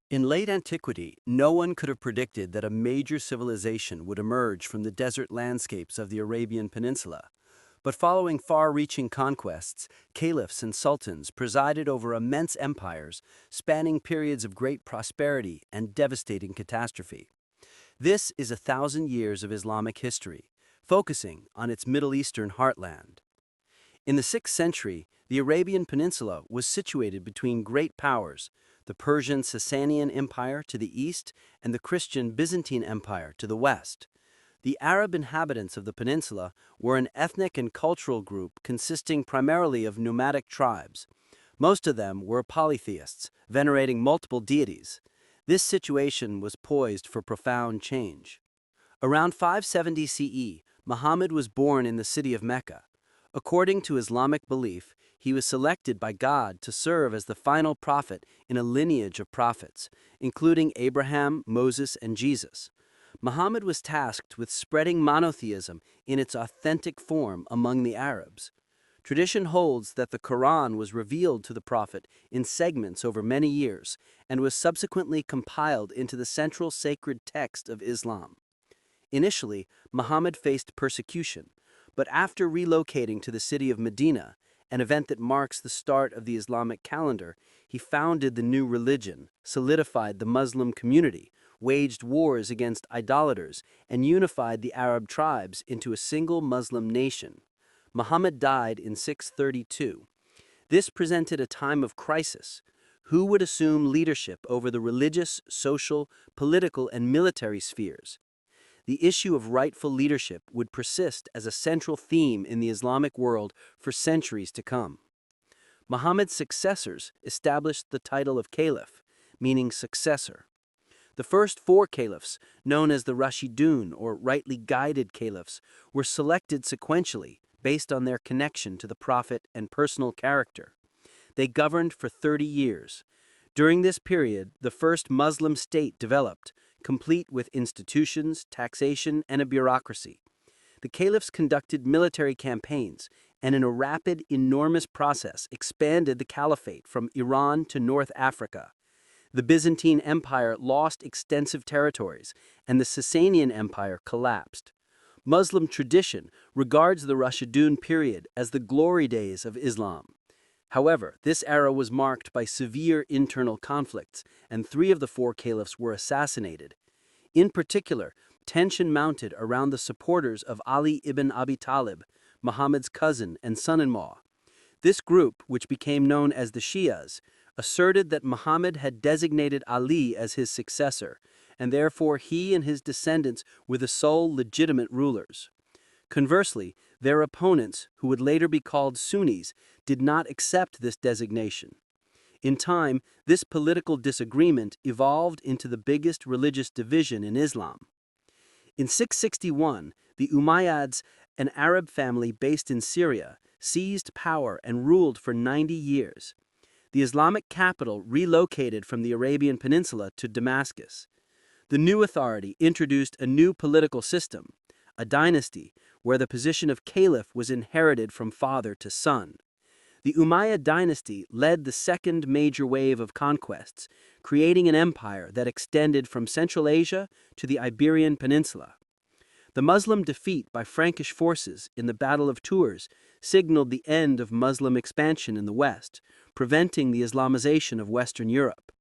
In late antiquity, no one could have predicted that a major civilization would emerge from the desert landscapes of the Arabian Peninsula. But following far-reaching conquests, caliphs and sultans presided over immense empires, spanning periods of great prosperity and devastating catastrophe. This is 1,000 years of Islamic history, focusing on its Middle Eastern heartland. In the 6th century, the Arabian Peninsula was situated between great powers, the Persian Sasanian Empire to the east and the Christian Byzantine Empire to the west. The Arab inhabitants of the peninsula were an ethnic and cultural group consisting primarily of nomadic tribes. Most of them were polytheists, venerating multiple deities. This situation was poised for profound change. Around 570 CE, Muhammad was born in the city of Mecca. According to Islamic belief, he was selected by God to serve as the final prophet in a lineage of prophets, including Abraham, Moses, and Jesus. Muhammad was tasked with spreading monotheism in its authentic form among the Arabs. Tradition holds that the Quran was revealed to the prophet in segments over many years and was subsequently compiled into the central sacred text of Islam. Initially, Muhammad faced persecution, but after relocating to the city of Medina, an event that marks the start of the Islamic calendar, he founded the new religion, solidified the Muslim community, waged wars against idolaters, and unified the Arab tribes into a single Muslim nation. Muhammad died in 632. This presented a time of crisis. Who would assume leadership over the religious, social, political, and military spheres? The issue of rightful leadership would persist as a central theme in the Islamic world for centuries to come. Muhammad's successors established the title of caliph, meaning successor. The first four caliphs, known as the Rashidun or rightly guided caliphs, were selected sequentially based on their connection to the prophet and personal character. They governed for 30 years. During this period, the first Muslim state developed, complete with institutions, taxation, and a bureaucracy. The caliphs conducted military campaigns and in a rapid, enormous process expanded the caliphate from Iran to North Africa. The Byzantine Empire lost extensive territories and the Sasanian Empire collapsed. Muslim tradition regards the Rashidun period as the glory days of Islam. However, this era was marked by severe internal conflicts, and three of the four caliphs were assassinated. In particular, tension mounted around the supporters of Ali ibn Abi Talib, Muhammad's cousin and son-in-law. This group, which became known as the Shias, asserted that Muhammad had designated Ali as his successor, and therefore he and his descendants were the sole legitimate rulers. Conversely, their opponents, who would later be called Sunnis, did not accept this designation. In time, this political disagreement evolved into the biggest religious division in Islam. In 661, the Umayyads, an Arab family based in Syria, seized power and ruled for 90 years. The Islamic capital relocated from the Arabian Peninsula to Damascus. The new authority introduced a new political system, a dynasty, where the position of caliph was inherited from father to son. The Umayyad dynasty led the second major wave of conquests, creating an empire that extended from Central Asia to the Iberian Peninsula. The Muslim defeat by Frankish forces in the Battle of Tours signaled the end of Muslim expansion in the West, preventing the Islamization of Western Europe.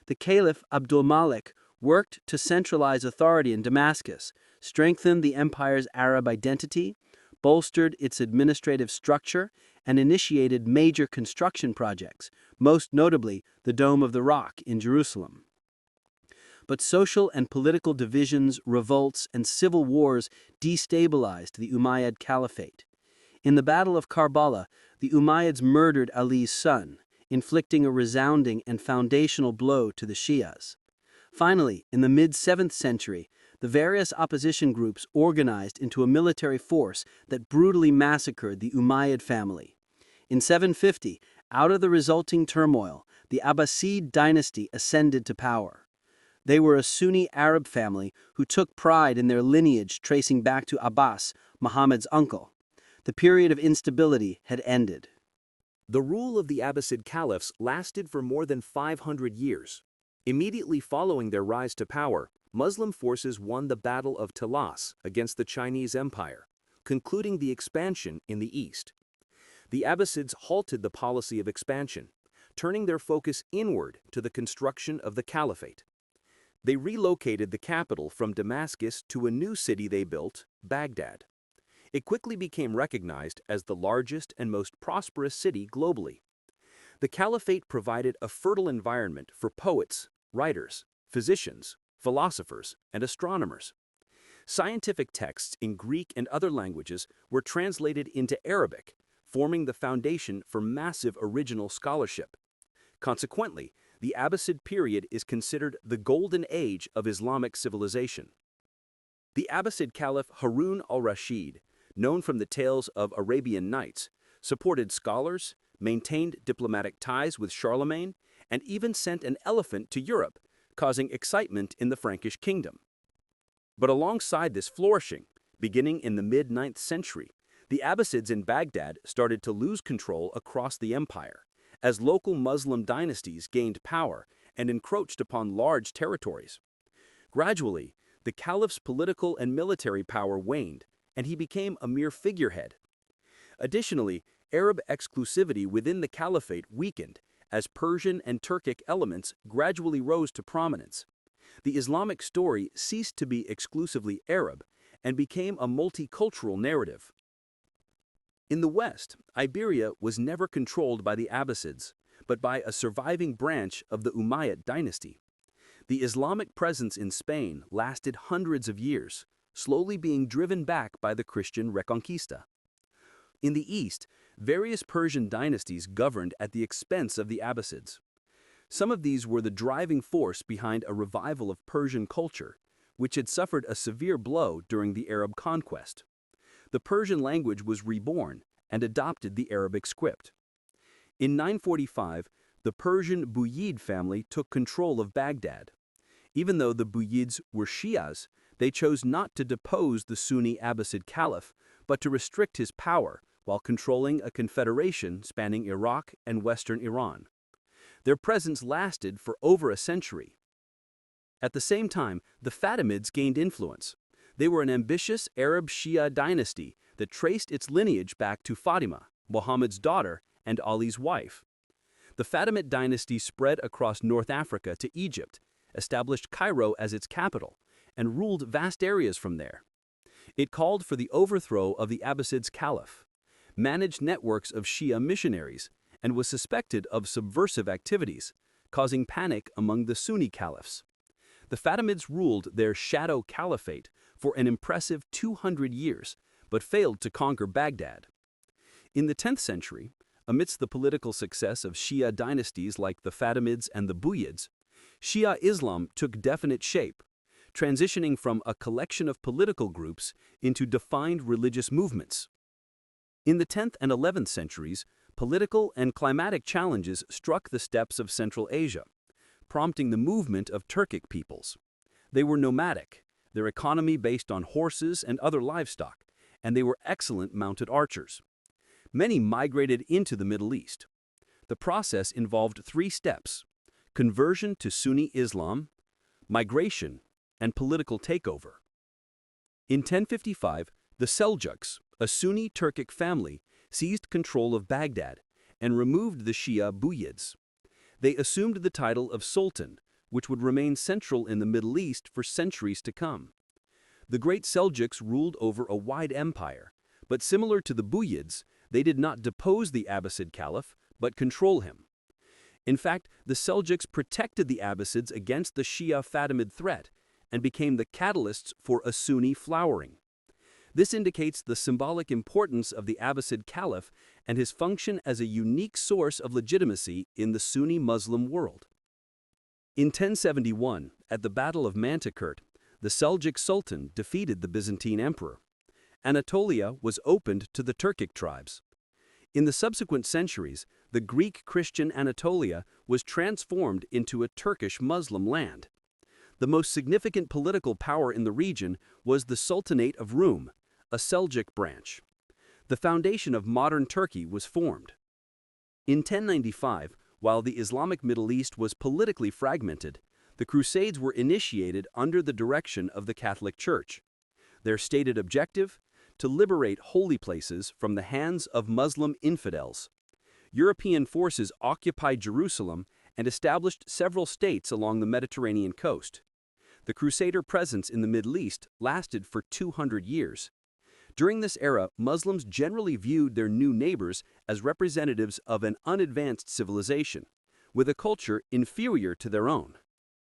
The Caliph Abdul Malik worked to centralize authority in Damascus, strengthened the empire's Arab identity, bolstered its administrative structure, and initiated major construction projects, most notably the Dome of the Rock in Jerusalem. But social and political divisions, revolts, and civil wars destabilized the Umayyad Caliphate. In the Battle of Karbala, the Umayyads murdered Ali's son, inflicting a resounding and foundational blow to the Shias. Finally, in the mid-7th century, the various opposition groups organized into a military force that brutally massacred the Umayyad family. In 750, out of the resulting turmoil, the Abbasid dynasty ascended to power. They were a Sunni Arab family who took pride in their lineage tracing back to Abbas, Muhammad's uncle. The period of instability had ended. The rule of the Abbasid caliphs lasted for more than 500 years. Immediately following their rise to power, Muslim forces won the Battle of Talas against the Chinese Empire, concluding the expansion in the east. The Abbasids halted the policy of expansion, turning their focus inward to the construction of the caliphate. They relocated the capital from Damascus to a new city they built, Baghdad. It quickly became recognized as the largest and most prosperous city globally. The caliphate provided a fertile environment for poets, writers, physicians, philosophers, and astronomers. Scientific texts in Greek and other languages were translated into Arabic, forming the foundation for massive original scholarship. Consequently, the Abbasid period is considered the golden age of Islamic civilization. The Abbasid Caliph Harun al-Rashid, known from the tales of Arabian Nights, supported scholars, maintained diplomatic ties with Charlemagne, and even sent an elephant to Europe, causing excitement in the Frankish kingdom. But alongside this flourishing, beginning in the mid-9th century, the Abbasids in Baghdad started to lose control across the empire, as local Muslim dynasties gained power and encroached upon large territories. Gradually, the caliph's political and military power waned, and he became a mere figurehead. Additionally, Arab exclusivity within the caliphate weakened as Persian and Turkic elements gradually rose to prominence. The Islamic story ceased to be exclusively Arab and became a multicultural narrative. In the West, Iberia was never controlled by the Abbasids, but by a surviving branch of the Umayyad dynasty. The Islamic presence in Spain lasted hundreds of years, slowly being driven back by the Christian Reconquista. In the East, various Persian dynasties governed at the expense of the Abbasids. Some of these were the driving force behind a revival of Persian culture, which had suffered a severe blow during the Arab conquest. The Persian language was reborn and adopted the Arabic script. In 945, the Persian Buyid family took control of Baghdad. Even though the Buyids were Shias, they chose not to depose the Sunni Abbasid caliph, but to restrict his power while controlling a confederation spanning Iraq and western Iran. Their presence lasted for over a century. At the same time, the Fatimids gained influence. They were an ambitious Arab Shia dynasty that traced its lineage back to Fatima, Muhammad's daughter and Ali's wife. The Fatimid dynasty spread across North Africa to Egypt, established Cairo as its capital, and ruled vast areas from there. It called for the overthrow of the Abbasids' caliph, managed networks of Shia missionaries, and was suspected of subversive activities, causing panic among the Sunni caliphs. The Fatimids ruled their shadow caliphate for an impressive 200 years, but failed to conquer Baghdad. In the 10th century, amidst the political success of Shia dynasties like the Fatimids and the Buyids, Shia Islam took definite shape, transitioning from a collection of political groups into defined religious movements. In the 10th and 11th centuries, political and climatic challenges struck the steppes of Central Asia, prompting the movement of Turkic peoples. They were nomadic, their economy based on horses and other livestock, and they were excellent mounted archers. Many migrated into the Middle East. The process involved 3 steps: conversion to Sunni Islam, migration, and political takeover. In 1055, the Seljuks, a Sunni Turkic family, seized control of Baghdad and removed the Shia Buyids. They assumed the title of Sultan, which would remain central in the Middle East for centuries to come. The great Seljuks ruled over a wide empire, but similar to the Buyids, they did not depose the Abbasid caliph, but control him. In fact, the Seljuks protected the Abbasids against the Shia Fatimid threat and became the catalysts for a Sunni flowering. This indicates the symbolic importance of the Abbasid caliph and his function as a unique source of legitimacy in the Sunni Muslim world. In 1071, at the Battle of Mantikert, the Seljuk Sultan defeated the Byzantine emperor. Anatolia was opened to the Turkic tribes. In the subsequent centuries, the Greek Christian Anatolia was transformed into a Turkish Muslim land. The most significant political power in the region was the Sultanate of Rum, a Seljuk branch. The foundation of modern Turkey was formed. In 1095, while the Islamic Middle East was politically fragmented, The Crusades were initiated under the direction of the Catholic Church. Their stated objective? To liberate holy places from the hands of Muslim infidels. European forces occupied Jerusalem and established several states along the Mediterranean coast. The Crusader presence in the Middle East lasted for 200 years. During this era, Muslims generally viewed their new neighbors as representatives of an unadvanced civilization, with a culture inferior to their own.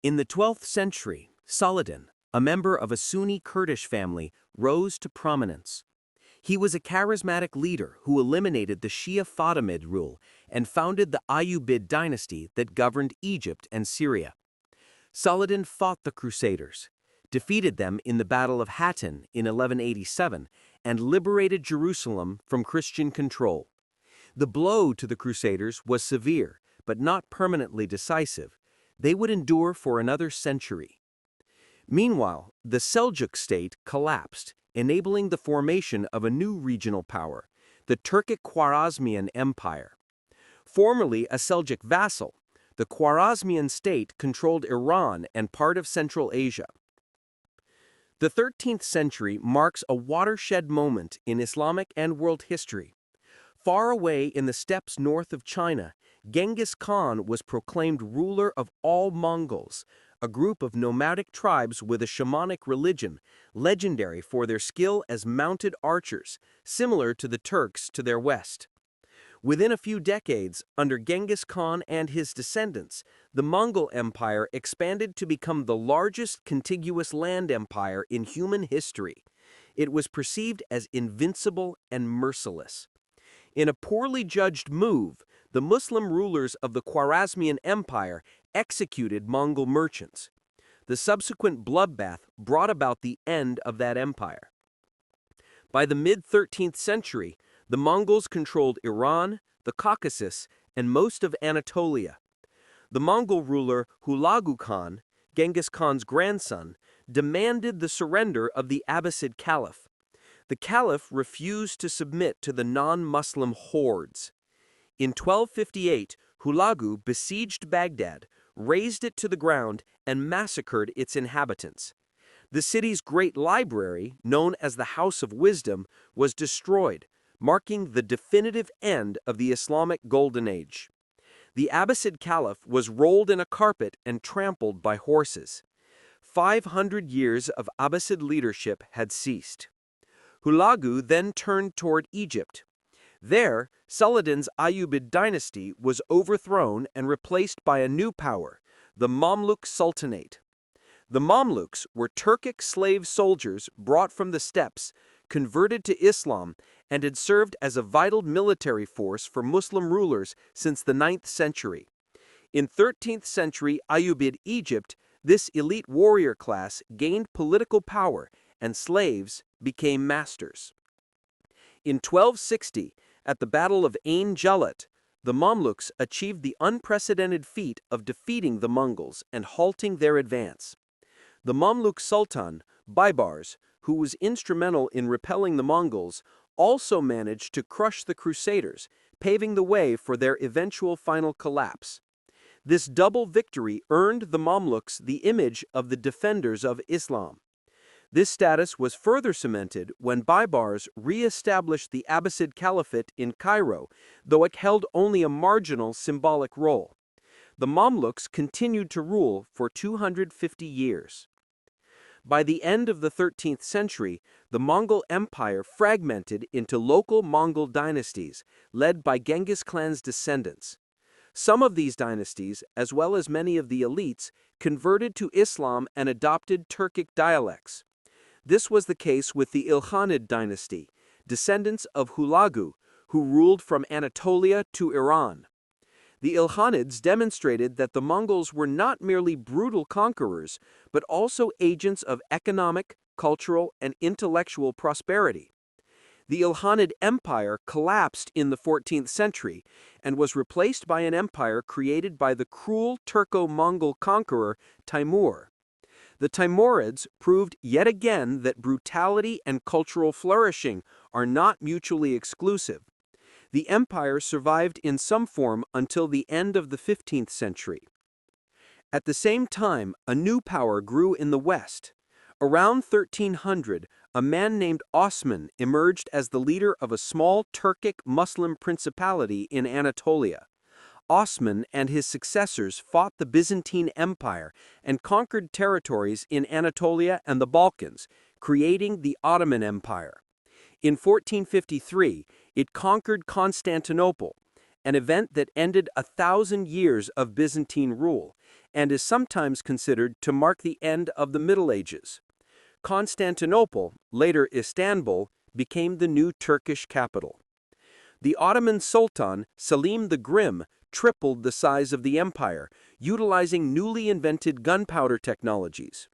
In the 12th century, Saladin, a member of a Sunni Kurdish family, rose to prominence. He was a charismatic leader who eliminated the Shia Fatimid rule and founded the Ayyubid dynasty that governed Egypt and Syria. Saladin fought the Crusaders, defeated them in the Battle of Hattin in 1187, and liberated Jerusalem from Christian control. The blow to the Crusaders was severe, but not permanently decisive. They would endure for another century. Meanwhile, the Seljuk state collapsed, enabling the formation of a new regional power, the Turkic Khwarezmian Empire. Formerly a Seljuk vassal, the Khwarezmian state controlled Iran and part of Central Asia. The 13th century marks a watershed moment in Islamic and world history. Far away in the steppes north of China, Genghis Khan was proclaimed ruler of all Mongols, a group of nomadic tribes with a shamanic religion, legendary for their skill as mounted archers, similar to the Turks to their west. Within a few decades, under Genghis Khan and his descendants, the Mongol Empire expanded to become the largest contiguous land empire in human history. It was perceived as invincible and merciless. In a poorly judged move, the Muslim rulers of the Khwarezmian Empire executed Mongol merchants. The subsequent bloodbath brought about the end of that empire. By the mid-13th century, the Mongols controlled Iran, the Caucasus, and most of Anatolia. The Mongol ruler Hulagu Khan, Genghis Khan's grandson, demanded the surrender of the Abbasid caliph. The caliph refused to submit to the non-Muslim hordes. In 1258, Hulagu besieged Baghdad, razed it to the ground, and massacred its inhabitants. The city's great library, known as the House of Wisdom, was destroyed, marking the definitive end of the Islamic Golden Age. The Abbasid Caliph was rolled in a carpet and trampled by horses. 500 years of Abbasid leadership had ceased. Hulagu then turned toward Egypt. There, Saladin's Ayyubid dynasty was overthrown and replaced by a new power, the Mamluk Sultanate. The Mamluks were Turkic slave soldiers brought from the steppes, converted to Islam, and had served as a vital military force for Muslim rulers since the 9th century. In 13th century Ayyubid Egypt, this elite warrior class gained political power, and slaves became masters. In 1260, at the Battle of Ain Jalut, the Mamluks achieved the unprecedented feat of defeating the Mongols and halting their advance. The Mamluk Sultan, Baybars, who was instrumental in repelling the Mongols, also managed to crush the Crusaders, paving the way for their eventual final collapse. This double victory earned the Mamluks the image of the defenders of Islam. This status was further cemented when Baybars re-established the Abbasid Caliphate in Cairo, though it held only a marginal symbolic role. The Mamluks continued to rule for 250 years. By the end of the 13th century, the Mongol Empire fragmented into local Mongol dynasties, led by Genghis Khan's descendants. Some of these dynasties, as well as many of the elites, converted to Islam and adopted Turkic dialects. This was the case with the Ilkhanid dynasty, descendants of Hulagu, who ruled from Anatolia to Iran. The Ilkhanids demonstrated that the Mongols were not merely brutal conquerors, but also agents of economic, cultural, and intellectual prosperity. The Ilkhanid Empire collapsed in the 14th century and was replaced by an empire created by the cruel Turco-Mongol conqueror Timur. The Timurids proved yet again that brutality and cultural flourishing are not mutually exclusive. The empire survived in some form until the end of the 15th century. At the same time, a new power grew in the West. Around 1300, a man named Osman emerged as the leader of a small Turkic Muslim principality in Anatolia. Osman and his successors fought the Byzantine Empire and conquered territories in Anatolia and the Balkans, creating the Ottoman Empire. In 1453, it conquered Constantinople, an event that ended 1,000 years of Byzantine rule, and is sometimes considered to mark the end of the Middle Ages. Constantinople, later Istanbul, became the new Turkish capital. The Ottoman Sultan, Selim the Grim, tripled the size of the empire, utilizing newly invented gunpowder technologies.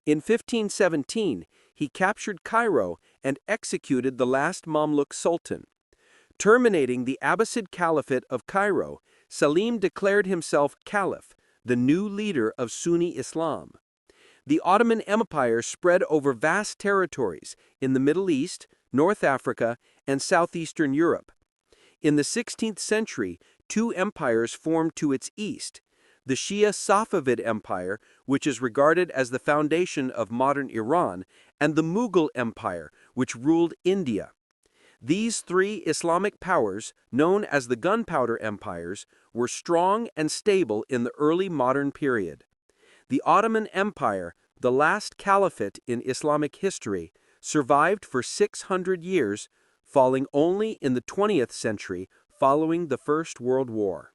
In 1517, he captured Cairo and executed the last Mamluk sultan. Terminating the Abbasid Caliphate of Cairo, Selim declared himself caliph, the new leader of Sunni Islam. The Ottoman Empire spread over vast territories in the Middle East, North Africa, and southeastern Europe. In the 16th century, two empires formed to its east: the Shia Safavid Empire, which is regarded as the foundation of modern Iran, and the Mughal Empire, which ruled India. These three Islamic powers, known as the Gunpowder Empires, were strong and stable in the early modern period. The Ottoman Empire, the last caliphate in Islamic history, survived for 600 years, falling only in the 20th century following the First World War.